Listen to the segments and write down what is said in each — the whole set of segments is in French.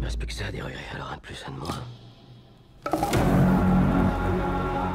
reste plus que ça à des regrets, alors un de plus, un de moins.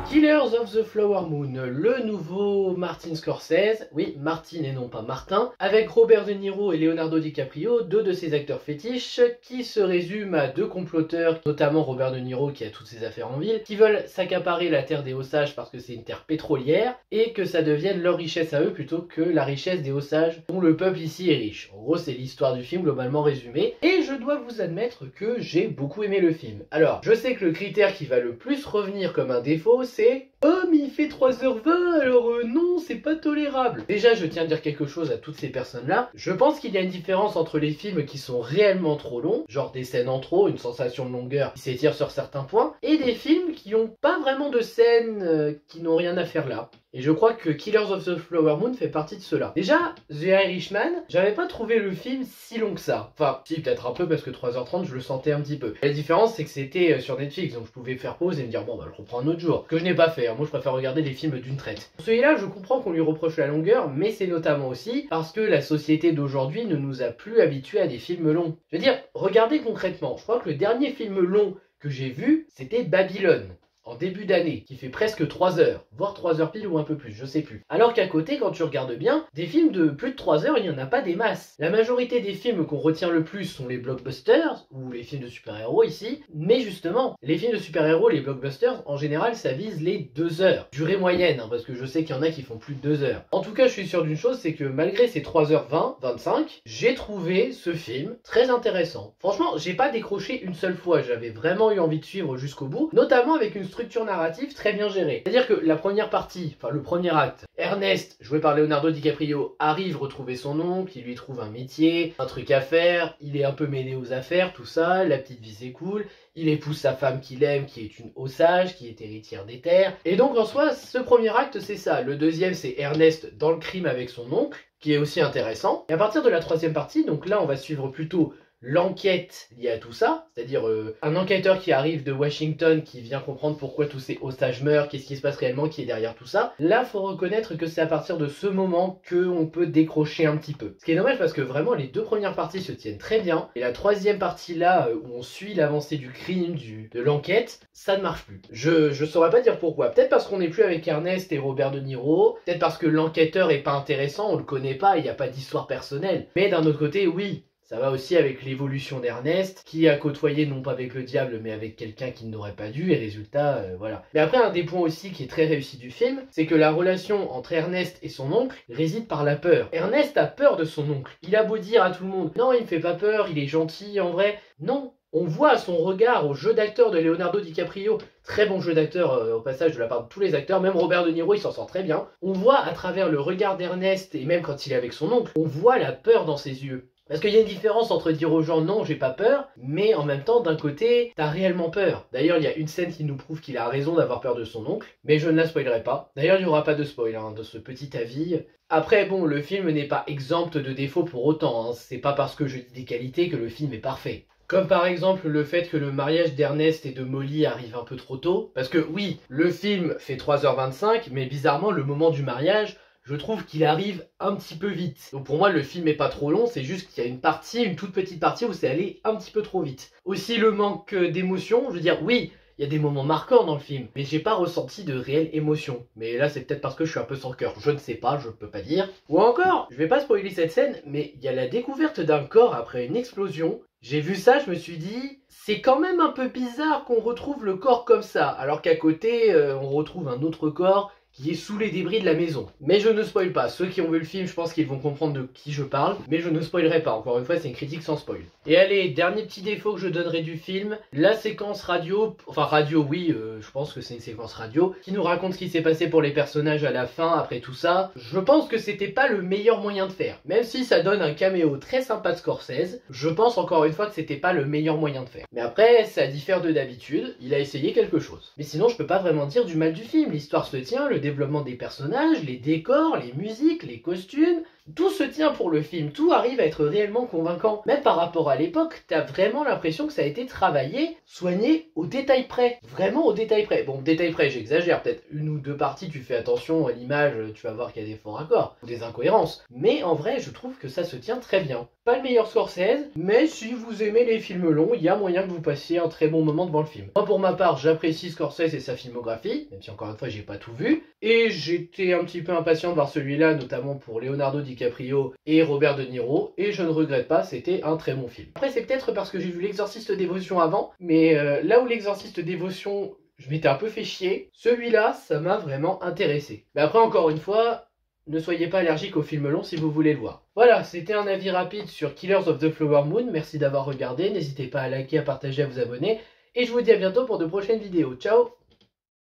Killers of the Flower Moon, le nouveau Martin Scorsese, oui, Martin et non pas Martin, avec Robert De Niro et Leonardo DiCaprio, deux de ses acteurs fétiches, qui se résument à deux comploteurs, notamment Robert De Niro qui a toutes ses affaires en ville, qui veulent s'accaparer la terre des Osages parce que c'est une terre pétrolière, et que ça devienne leur richesse à eux plutôt que la richesse des Osages dont le peuple ici est riche. En gros, c'est l'histoire du film globalement résumée, et je dois vous admettre que j'ai beaucoup aimé le film. Alors, je sais que le critère qui va le plus revenir comme un défaut, c'est oh mais il fait 3h20 alors non c'est pas tolérable. Déjà je tiens à dire quelque chose à toutes ces personnes là. Je pense qu'il y a une différence entre les films qui sont réellement trop longs, genre des scènes en trop, une sensation de longueur qui s'étire sur certains points, et des films qui ont pas vraiment de scènes qui n'ont rien à faire là. Et je crois que Killers of the Flower Moon fait partie de cela. Déjà, The Irishman, j'avais pas trouvé le film si long que ça. Enfin, si, peut-être un peu parce que 3h30, je le sentais un petit peu. La différence, c'est que c'était sur Netflix, donc je pouvais faire pause et me dire, bon, bah, je reprends un autre jour. Que je n'ai pas fait, hein. Moi, je préfère regarder des films d'une traite. Pour celui-là, je comprends qu'on lui reproche la longueur, mais c'est notamment aussi parce que la société d'aujourd'hui ne nous a plus habitués à des films longs. Je veux dire, regardez concrètement, je crois que le dernier film long que j'ai vu, c'était Babylone. En début d'année, qui fait presque 3 heures, voire 3 heures pile ou un peu plus, je sais plus. Alors qu'à côté, quand tu regardes bien, des films de plus de 3 heures, il n'y en a pas des masses. La majorité des films qu'on retient le plus sont les blockbusters, ou les films de super-héros ici, mais justement, les films de super-héros, les blockbusters, en général, ça vise les 2 heures. Durée moyenne, hein, parce que je sais qu'il y en a qui font plus de 2 heures. En tout cas, je suis sûr d'une chose, c'est que malgré ces 3h20, 25, j'ai trouvé ce film très intéressant. Franchement, j'ai pas décroché une seule fois, j'avais vraiment eu envie de suivre jusqu'au bout, notamment avec une structure narrative très bien gérée. C'est-à-dire que la première partie, enfin le premier acte, Ernest, joué par Leonardo DiCaprio, arrive retrouver son oncle, il lui trouve un métier, un truc à faire, il est un peu mêlé aux affaires, tout ça, la petite vie c'est cool, il épouse sa femme qu'il aime, qui est une Osage, qui est héritière des terres, et donc en soi, ce premier acte c'est ça. Le deuxième c'est Ernest dans le crime avec son oncle, qui est aussi intéressant, et à partir de la troisième partie, donc là on va suivre plutôt l'enquête liée à tout ça, c'est-à-dire un enquêteur qui arrive de Washington qui vient comprendre pourquoi tous ces osages meurent, qu'est-ce qui se passe réellement, qui est derrière tout ça. Là, faut reconnaître que c'est à partir de ce moment qu'on peut décrocher un petit peu. Ce qui est dommage parce que vraiment les deux premières parties se tiennent très bien, et la troisième partie là, où on suit l'avancée du crime, de l'enquête, ça ne marche plus. Je saurais pas dire pourquoi. Peut-être parce qu'on n'est plus avec Ernest et Robert De Niro, peut-être parce que l'enquêteur est pas intéressant, on le connaît pas, il n'y a pas d'histoire personnelle. Mais d'un autre côté, oui, ça va aussi avec l'évolution d'Ernest, qui a côtoyé non pas avec le diable, mais avec quelqu'un qui n'aurait pas dû, et résultat, voilà. Mais après, un des points aussi qui est très réussi du film, c'est que la relation entre Ernest et son oncle réside par la peur. Ernest a peur de son oncle. Il a beau dire à tout le monde, non, il me fait pas peur, il est gentil, en vrai. Non, on voit à son regard, au jeu d'acteur de Leonardo DiCaprio, très bon jeu d'acteur au passage de la part de tous les acteurs, même Robert De Niro il s'en sort très bien. On voit à travers le regard d'Ernest, et même quand il est avec son oncle, on voit la peur dans ses yeux. Parce qu'il y a une différence entre dire aux gens non j'ai pas peur, mais en même temps d'un côté t'as réellement peur. D'ailleurs il y a une scène qui nous prouve qu'il a raison d'avoir peur de son oncle, mais je ne la spoilerai pas. D'ailleurs il n'y aura pas de spoil hein, de ce petit avis. Après bon, le film n'est pas exempt de défauts pour autant, hein. C'est pas parce que je dis des qualités que le film est parfait. Comme par exemple le fait que le mariage d'Ernest et de Molly arrive un peu trop tôt. Parce que oui, le film fait 3h25, mais bizarrement le moment du mariage, je trouve qu'il arrive un petit peu vite. Donc pour moi, le film est pas trop long, c'est juste qu'il y a une partie, une toute petite partie où c'est allé un petit peu trop vite. Aussi le manque d'émotion, je veux dire, oui, il y a des moments marquants dans le film, mais j'ai pas ressenti de réelle émotion. Mais là, c'est peut-être parce que je suis un peu sans cœur, je ne sais pas, je peux pas dire. Ou encore, je vais pas spoiler cette scène, mais il y a la découverte d'un corps après une explosion. J'ai vu ça, je me suis dit, c'est quand même un peu bizarre qu'on retrouve le corps comme ça, alors qu'à côté, on retrouve un autre corps qui est sous les débris de la maison. Mais je ne spoil pas. Ceux qui ont vu le film, je pense qu'ils vont comprendre de qui je parle. Mais je ne spoilerai pas. Encore une fois, c'est une critique sans spoil. Et allez, dernier petit défaut que je donnerai du film. La séquence radio. Enfin, radio, oui, je pense que c'est une séquence radio. Qui nous raconte ce qui s'est passé pour les personnages à la fin, après tout ça. Je pense que c'était pas le meilleur moyen de faire. Même si ça donne un caméo très sympa de Scorsese, je pense encore une fois que c'était pas le meilleur moyen de faire. Mais après, ça diffère de d'habitude. Il a essayé quelque chose. Mais sinon, je peux pas vraiment dire du mal du film. L'histoire se tient, le développement des personnages, les décors, les musiques, les costumes. Tout se tient pour le film, tout arrive à être réellement convaincant. Même par rapport à l'époque, t'as vraiment l'impression que ça a été travaillé, soigné au détail près. Vraiment au détail près. Bon, détail près, j'exagère, peut-être une ou deux parties, tu fais attention à l'image, tu vas voir qu'il y a des faux raccords, ou des incohérences. Mais en vrai, je trouve que ça se tient très bien. Pas le meilleur Scorsese, mais si vous aimez les films longs, il y a moyen que vous passiez un très bon moment devant le film. Moi pour ma part, j'apprécie Scorsese et sa filmographie, même si encore une fois j'ai pas tout vu, et j'étais un petit peu impatient de voir celui-là, notamment pour Leonardo DiCaprio et Robert De Niro, et je ne regrette pas, c'était un très bon film. Après c'est peut-être parce que j'ai vu L'Exorciste Dévotion avant, mais là où L'Exorciste Dévotion, je m'étais un peu fait chier, celui-là, ça m'a vraiment intéressé. Mais après encore une fois, ne soyez pas allergique aux films longs si vous voulez le voir. Voilà, c'était un avis rapide sur Killers of the Flower Moon. Merci d'avoir regardé. N'hésitez pas à liker, à partager, à vous abonner. Et je vous dis à bientôt pour de prochaines vidéos. Ciao!